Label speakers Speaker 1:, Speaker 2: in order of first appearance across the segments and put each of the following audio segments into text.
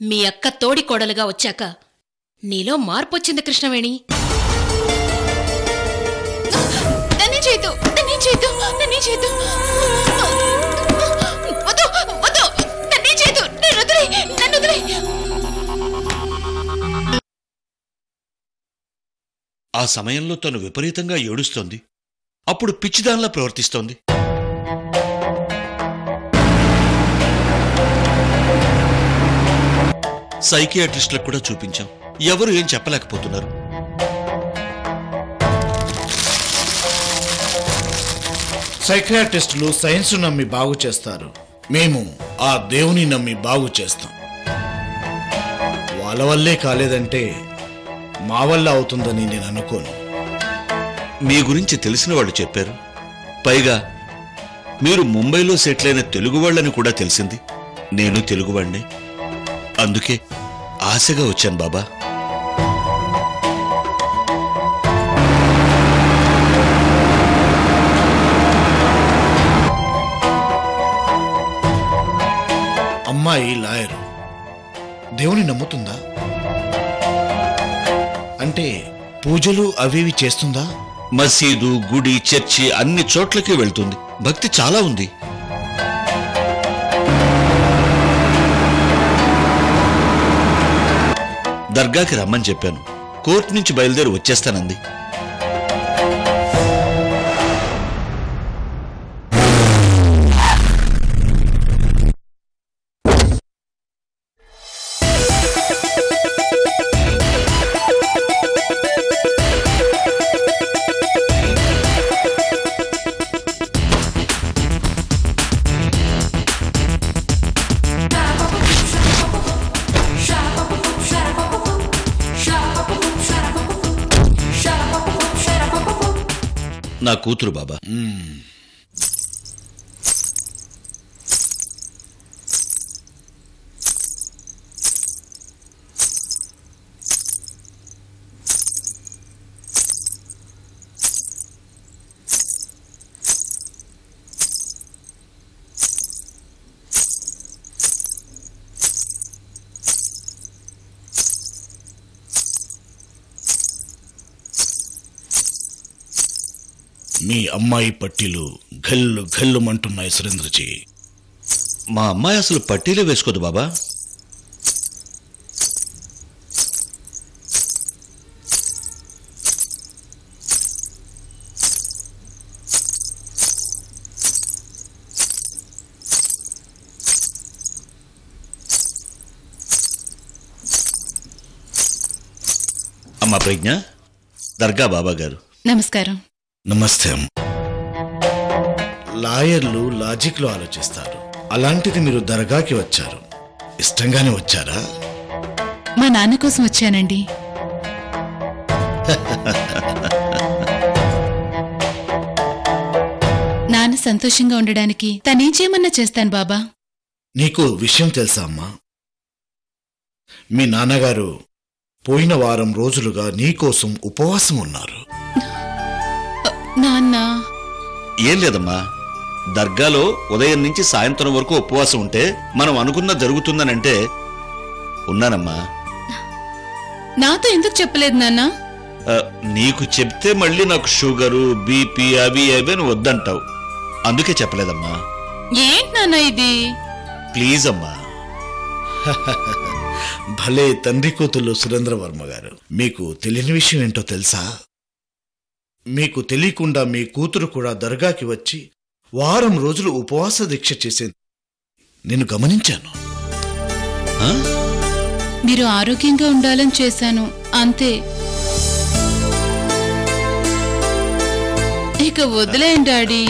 Speaker 1: మీ అక్క తోడి కోడలుగా వచ్చాక నీలో మార్పొచ్చింది కృష్ణవేణి.
Speaker 2: ఆ సమయంలో తను విపరీతంగా ఏడుస్తోంది. అప్పుడు పిచ్చిదానిలా ప్రవర్తిస్తోంది. సైకియాట్రిస్టులకు కూడా చూపించాం, ఎవరు ఏం చెప్పలేకపోతున్నారు.
Speaker 3: సైకియాట్రిస్టులు సైన్స్ నమ్మి బాగు చేస్తారు, మేము ఆ దేవుని నమ్మి బాగు చేస్తాం. వాళ్ళ వల్లే కాలేదంటే మా వల్ల అవుతుందని నేను అనుకోను.
Speaker 2: మీ గురించి తెలిసిన వాళ్ళు చెప్పారు. పైగా మీరు ముంబైలో సెటిల్ అయిన తెలుగు వాళ్ళని కూడా తెలిసింది. నేను తెలుగువాణ్ణి, అందుకే ఆశగా వచ్చాను బాబా.
Speaker 3: అమ్మాయి లాయరు, దేవుని నమ్ముతుందా? అంటే పూజలు అవి చేస్తుందా?
Speaker 2: మసీదు, గుడి, చర్చి అన్ని చోట్లకి వెళ్తుంది. భక్తి చాలా ఉంది. దర్గాకి రమ్మని చెప్పాను. కోర్టు నుంచి బయలుదేరి వచ్చేస్తానంది. నా కూతురు బాబా.
Speaker 3: మీ అమ్మాయి పట్టీలు ఘల్లు ఘల్లుమంటున్నాయి సురేంద్రజీ.
Speaker 2: మా అమ్మాయి అసలు పట్టీలే వేసుకోదు బాబా. అమ్మా ప్రజ్ఞ, దర్గా బాబా గారు.
Speaker 1: నమస్కారం.
Speaker 3: నమస్తే. లాయర్లు లాజిక్లో ఆలోచిస్తారు. అలాంటిది మీరు దర్గాకి వచ్చారు. ఇష్టంగానే వచ్చారా?
Speaker 1: మా నాన్న కోసం వచ్చానండి. నాన్న సంతోషంగా ఉండడానికి తనేం చేయమన్నా చేస్తాను బాబా.
Speaker 3: నీకు విషయం తెలుసా అమ్మా? మీ నాన్నగారు పోయిన వారం రోజులుగా నీకోసం ఉపవాసం ఉన్నారు.
Speaker 1: నాన్న.
Speaker 2: ఏం లేదమ్మా, దర్గాలో ఉదయం నుంచి సాయంత్రం వరకు ఉపవాసం ఉంటే మనం అనుకున్న జరుగుతుందనంటే ఉన్నానమ్మా.
Speaker 1: నాతో ఎందుకు చెప్పలేదు నాన్న?
Speaker 2: నీకు చెప్తే మళ్ళీ నాకు షుగరు, బీపీ అవి అని వద్దంటావు, అందుకే చెప్పలేదమ్మా.
Speaker 1: ఏంటి నాన్న ఇది?
Speaker 2: ప్లీజ్ అమ్మా.
Speaker 3: భలే తండ్రి కూతుళ్ళు సురేంద్ర వర్మ గారు. మీకు తెలియని విషయం ఏంటో తెలుసా? మీకు తెలియకుండా మీ కూతురు కూడా దర్గాకి వచ్చి వారం రోజులు ఉపవాస దీక్ష చేసేది నేను గమనించాను.
Speaker 1: మీరు ఆరోగ్యంగా ఉండాలని చేశాను, అంతే. ఇక వదిలేయండి డాడీ.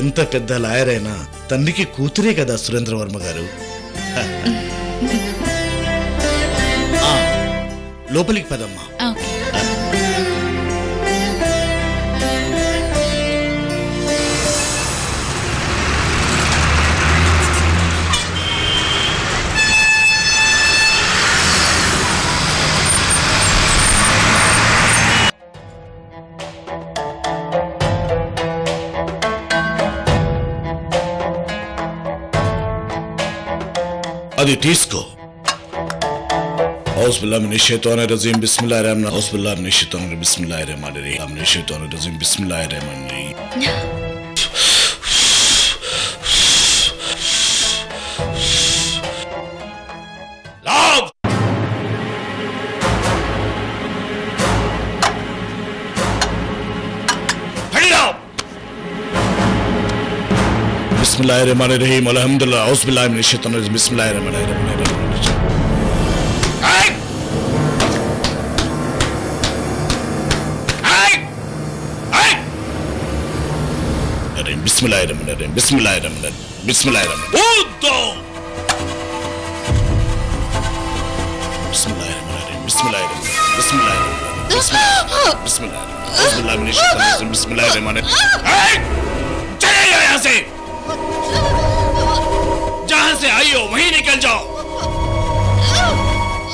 Speaker 3: ఎంత పెద్ద లాయర్ అయినా తండ్రికి కూతురే కదా సురేంద్ర వర్మ గారు. లోపలికి పదమ్మా. అది తీసుకో. ఔజుబిల్లాహి మినష్ షైతానిర్ రజీం బిస్మిల్లాహిర్ రహమానిర్ రహీం. ఔజుబిల్లాహి మినష్ షైతానిర్ రజీం బిస్మిల్లాహిర్ రహమానిర్ రహీం. మినష్ షైతానిర్ రజీం బిస్మిల్లాహిర్ రహమానిర్ రహీం. లావ్ హడిలావ్. బిస్మిల్లాహిర్ రహమానిర్ Rahim. అల్హమ్దులిల్లాహ్. ఔజుబిల్లాహి మినష్ షైతానిర్ రజీం బిస్మిల్లాహిర్ రహమానిర్ Rahim. Bismillahirrahmanirrahim. Bismillahirrahmanirrahim. Bismillahirrahmanirrahim. Udo. Bismillahirrahmanirrahim. Bismillahirrahmanirrahim. Bismillahirrahmanirrahim. Bismillahirrahmanirrahim. Bismillah min ash-shaytanir rajim. Bismillahirrahmanirrahim. Hey! चले जाओ यहाँ से. जहाँ से आई हो वहीं निकल जाओ.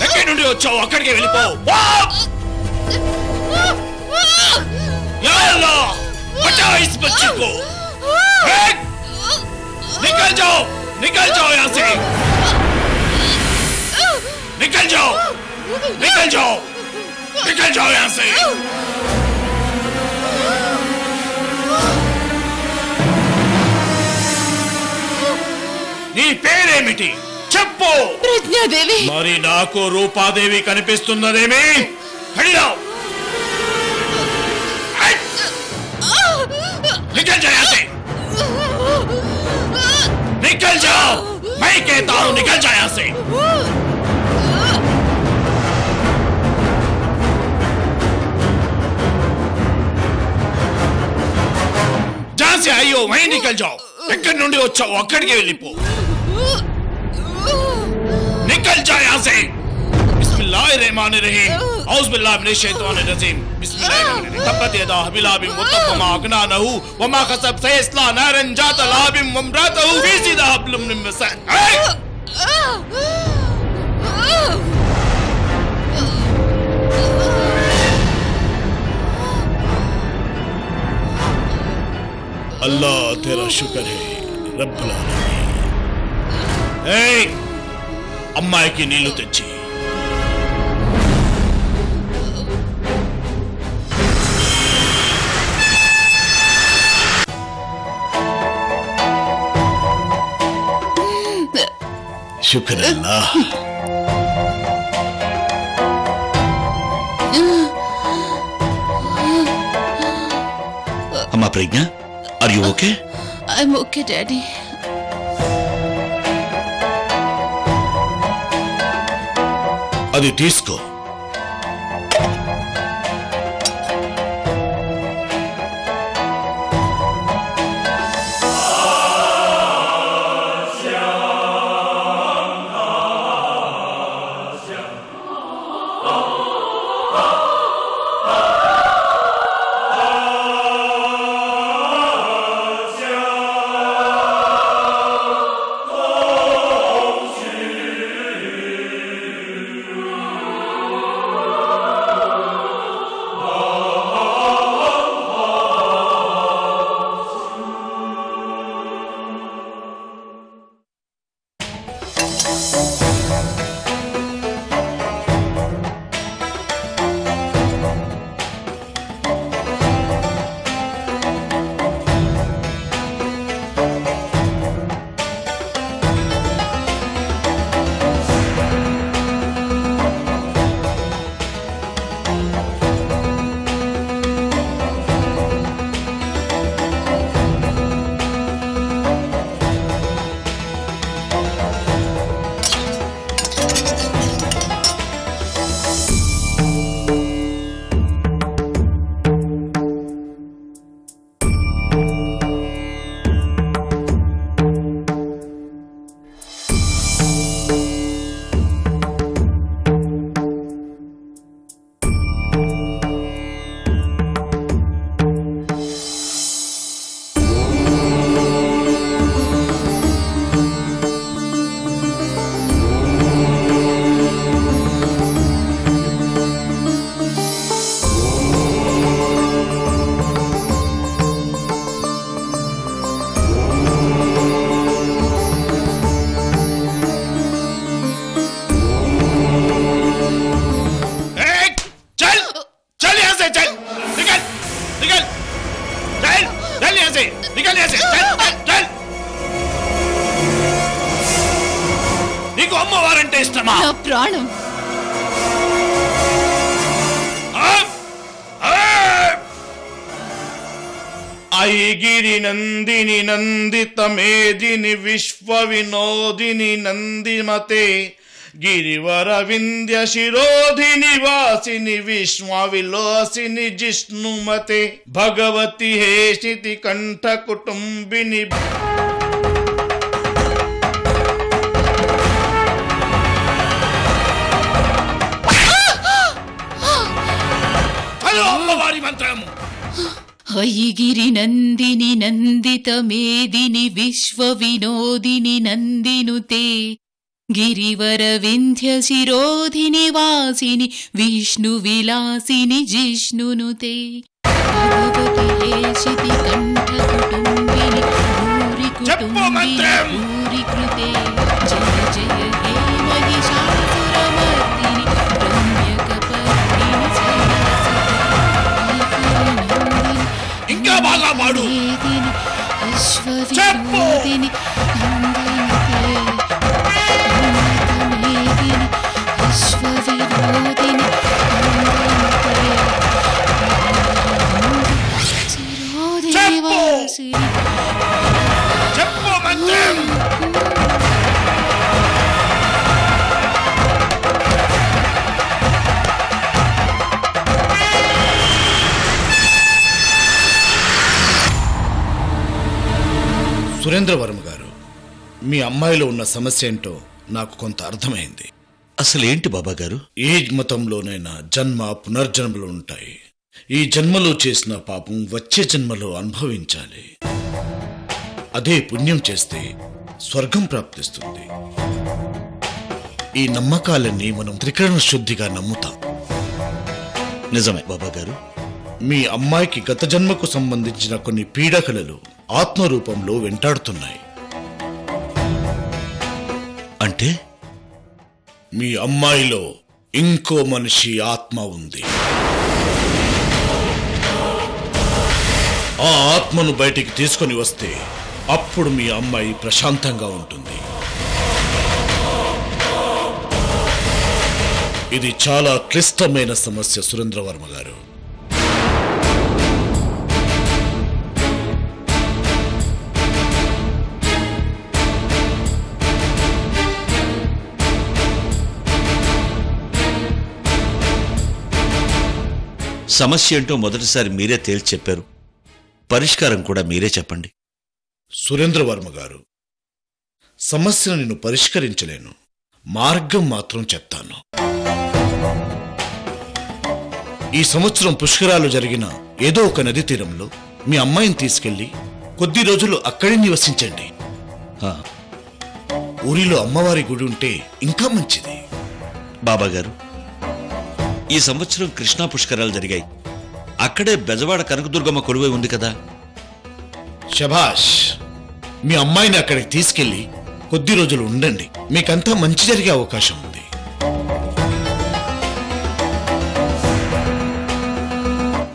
Speaker 3: ఎక్కడి నుండి వచ్చావు అక్కడికి వెళ్ళిపో. या अल्लाह बचाओ इस बच्चे को. निकल जाओ यहाँ से. निकल जाओ यहाँ से. నీ పేరేమిటి చెప్పు.
Speaker 1: ప్రజ్ఞాదేవి.
Speaker 3: మరి నాకు రూపాదేవి కనిపిస్తున్నదేమి. హడిరావు. निकल जाओ यहाँ से. निकल जाओ. मैं कहता हूं निकल जाओ यहाँ से. जहां से आई हो वहीं निकल जाओ. ఎక్కడి నుండి వచ్చావు అక్కడికి వెళ్ళిపో. निकल जाओ यहाँ से. बिस्मिल्लाहिर्रहमानिर्रहीम. औज़ुबिल्लाहि मिनश शैतानिर रजीम. बिस्मिल्लाहिर्रहमानिर्रहीम. तब्बत यदा अबी लाबिन व तब्ब मा अगना अन्हु व मा कसब सयस्ला नारन जात लाबिन व इम्रातहु फी जिदहा हब्लुम मिन मसद. अल्लाह तेरा शुक्र है रब्बुल आलमीन. అమ్మాయికి నీళ్లు తెచ్చి. शुक्र अल्लाह.
Speaker 2: అమ్మా Pragnya, are you okay?
Speaker 1: I'm okay daddy.
Speaker 3: అది తీసుకో. నీకు అమ్మవారంటే ఇష్టమా?
Speaker 1: నా ప్రాణం.
Speaker 3: ఐగిరి నందిని నందిత మేదిని విశ్వ వినోదిని నందిమతే గిరివర వింధ్య శిరోధిని వాసిని విశ్వ విలాసిని జిష్ణుమతే భగవతి హేషితి కంఠ కుటుంబిని అమ్మవారి మంత్రము.
Speaker 1: ఐగిరి నందిని నందిత మేదిని విశ్వ వినోదిని నందినుతే గిరివర వింధ్య శిరోధిని వాసిని విష్ణు విలాసిని జిష్ణునుతే భగవతి హేషితి కంఠ కుటుంబిని భూరి కుటుంబిని భూరి కృతే జయ జయ హే మహిషాసురమర్దిని రమ్యకపర్దిని
Speaker 3: ఇంకా బాగా పాడు. చెప్పు. చెప్పు మంత్రం. సురేంద్రవర్మ గారు, మీ అమ్మాయిలో ఉన్న సమస్య ఏంటో నాకు కొంత అర్థమైంది.
Speaker 2: అసలేంటి బాబాగారు?
Speaker 3: ఏ మతంలోనైనా జన్మ పునర్జన్మలు ఉంటాయి. ఈ జన్మలో చేసిన పాపం వచ్చే జన్మలో అనుభవించాలి. అదే పుణ్యం చేస్తే స్వర్గం ప్రాప్తిస్తుంది. ఈ నమ్మకాలన్నీ మనం త్రికరణ శుద్ధిగా నమ్ముతాం.
Speaker 2: నిజమే బాబాగారు.
Speaker 3: మీ అమ్మాయికి గత జన్మకు సంబంధించిన కొన్ని పీడకలలు ఆత్మరూపంలో వెంటాడుతున్నాయి.
Speaker 2: అంటే
Speaker 3: మీ అమ్మాయిలో ఇంకో మనిషి ఆత్మ ఉంది. ఆ ఆత్మను బయటికి తీసుకొని వస్తే అప్పుడు మీ అమ్మాయి ప్రశాంతంగా ఉంటుంది. ఇది చాలా క్లిష్టమైన సమస్య సురేంద్రవర్మ గారు.
Speaker 2: సమస్య ఏంటో మొదటిసారి మీరే తేల్చి చెప్పారు. పరిష్కారం కూడా మీరే చెప్పండి.
Speaker 3: సురేంద్రవర్మ గారు, సమస్యను నేను పరిష్కరించలేను, మార్గం మాత్రం చెప్తాను. ఈ సంవత్సరం పుష్కరాలు జరిగిన ఏదో ఒక నది తీరంలో మీ అమ్మాయిని తీసుకెళ్లి కొద్ది రోజులు అక్కడే నివసించండి. ఊరిలో అమ్మవారి గుడి ఉంటే ఇంకా మంచిది.
Speaker 2: బాబాగారు, ఈ సంవత్సరం కృష్ణా పుష్కరాలు జరిగాయి. అక్కడే బెజవాడ కనకదుర్గమ్మ కొలువై ఉంది కదా.
Speaker 3: శభాష్, మీ అమ్మాయిని అక్కడికి తీసుకెళ్లి కొద్ది రోజులు ఉండండి. మీకంతా మంచి జరిగే అవకాశం ఉంది.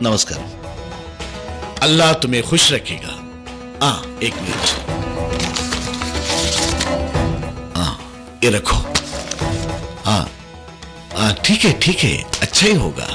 Speaker 2: నమస్కారం.
Speaker 3: अल्लाह तुम्हें खुश रखेगा. एक मिनट. ये रखो. ठीक है, अच्छा ही होगा.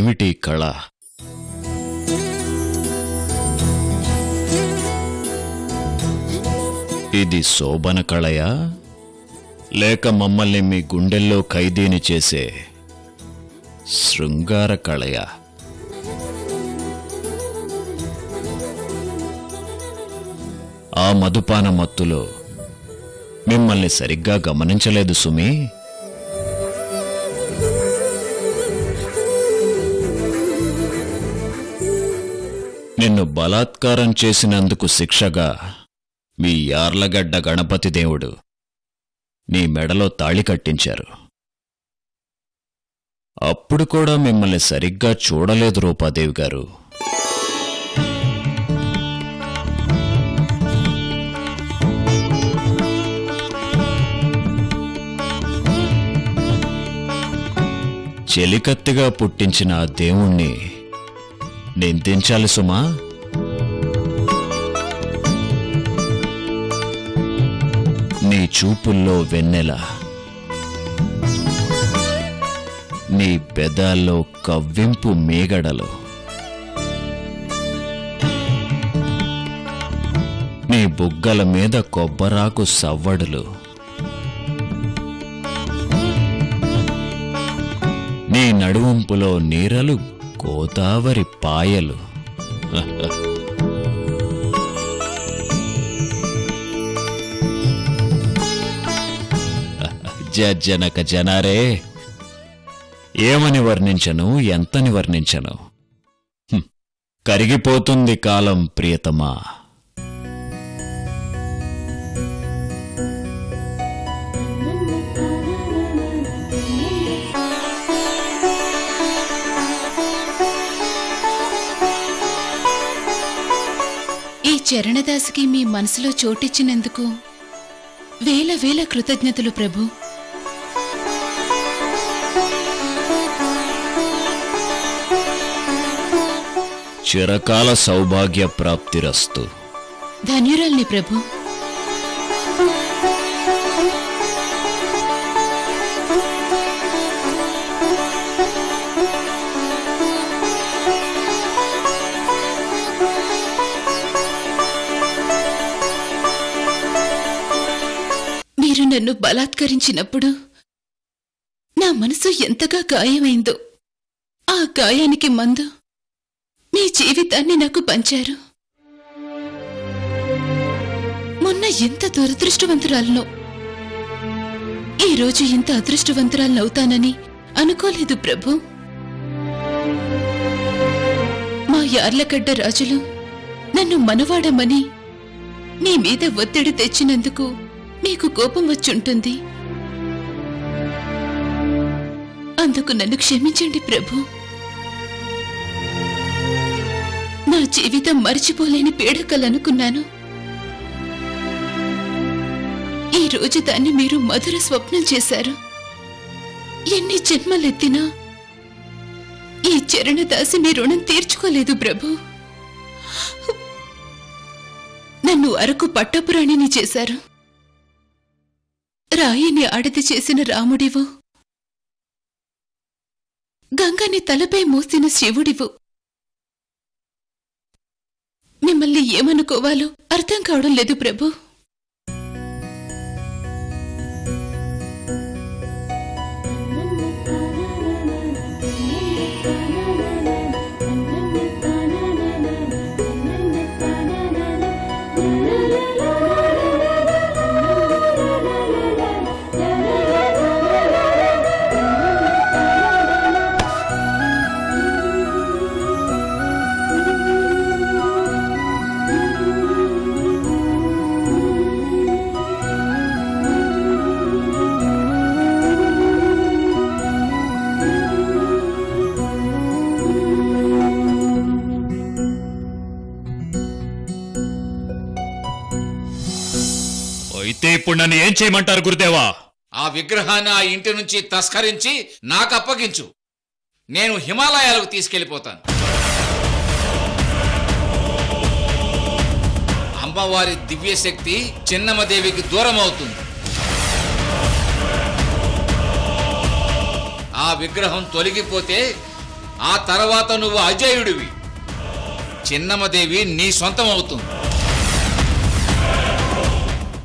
Speaker 4: ఏమిటి కళ? ఇది శోభన కళయా, లేక మమ్మల్ని మీ గుండెల్లో ఖైదీని చేసే శృంగార కళయా? ఆ మధుపాన మత్తులో మిమ్మల్ని సరిగ్గా గమనించలేదు సుమి. నిన్ను బలాత్కారం చేసినందుకు శిక్షగా మీ యార్లగడ్డ గణపతి దేవుడు నీ మెడలో తాళి కట్టించారు. అప్పుడు కూడా మిమ్మల్ని సరిగ్గా చూడలేదు రూపాదేవి గారు. చెలికత్తిగా పుట్టించిన ఆ దేవుణ్ణి నిందించాలి సుమా? నీ చూపుల్లో వెన్నెల, నీ పెదాల్లో కవ్వింపు మేగడలు, నీ బుగ్గల మీద కొబ్బరాకు సవ్వడులు, నీ నడువంపులో నీరలు గోదావరి పాయలు. జనక జనారే, ఏమని వర్ణించను, ఎంతని వర్ణించను? కరిగిపోతుంది కాలం ప్రియతమా.
Speaker 1: ఈ చరణదాసికి మీ మనసులో చోటిచ్చినందుకు వేల వేల కృతజ్ఞతలు ప్రభు.
Speaker 4: చిరకాల సౌభాగ్య ప్రాప్తిరస్తు.
Speaker 1: ధన్యురాల్ని ప్రభు. మీరు నన్ను బలాత్కరించినప్పుడు నా మనసు ఎంతగా గాయమైందో, ఆ గాయానికి మందు మీ జీవితాన్ని నాకు పంచారు. మొన్న ఎంత దురదృష్టవంతురాలనో, ఈరోజు ఇంత అదృష్టవంతురాలనవుతానని అనుకోలేదు ప్రభు. మా యార్లగడ్డ రాజులు నన్ను మనవాడమని నీ మీద ఒత్తిడి తెచ్చినందుకు మీకు కోపం వచ్చుంటుంది. అందుకు నన్ను క్షమించండి ప్రభు. నా జీవితం మరిచిపోలేని పీడకలనుకున్నాను. ఈ రోజు దాన్ని మీరు మధుర స్వప్నం చేశారు. ఎన్ని జన్మలెత్తినా ఈ చరణదాసి మీ రుణం తీర్చుకోలేదు ప్రభు. నన్ను అరకు పట్టపురాణిని చేశారు. రాయిని ఆడది చేసిన రాముడివు, గంగని తలపై మోసిన శివుడివు. మిమ్మల్ని ఏమనుకోవాలో అర్థం కావడం లేదు ప్రభు.
Speaker 4: అయితే ఇప్పుడు నన్ను ఏం చేయమంటారు గురుదేవా?
Speaker 5: ఆ విగ్రహాన్ని ఆ ఇంటి నుంచి తస్కరించి నాకు అప్పగించు. నేను హిమాలయాలకు తీసుకెళ్లిపోతాను. అమ్మవారి దివ్యశక్తి చిన్నమ్మదేవికి దూరం అవుతుంది. ఆ విగ్రహం తొలగిపోతే ఆ తర్వాత నువ్వు అజేయుడివి. చిన్నమ్మదేవి నీ సొంతం అవుతుంది.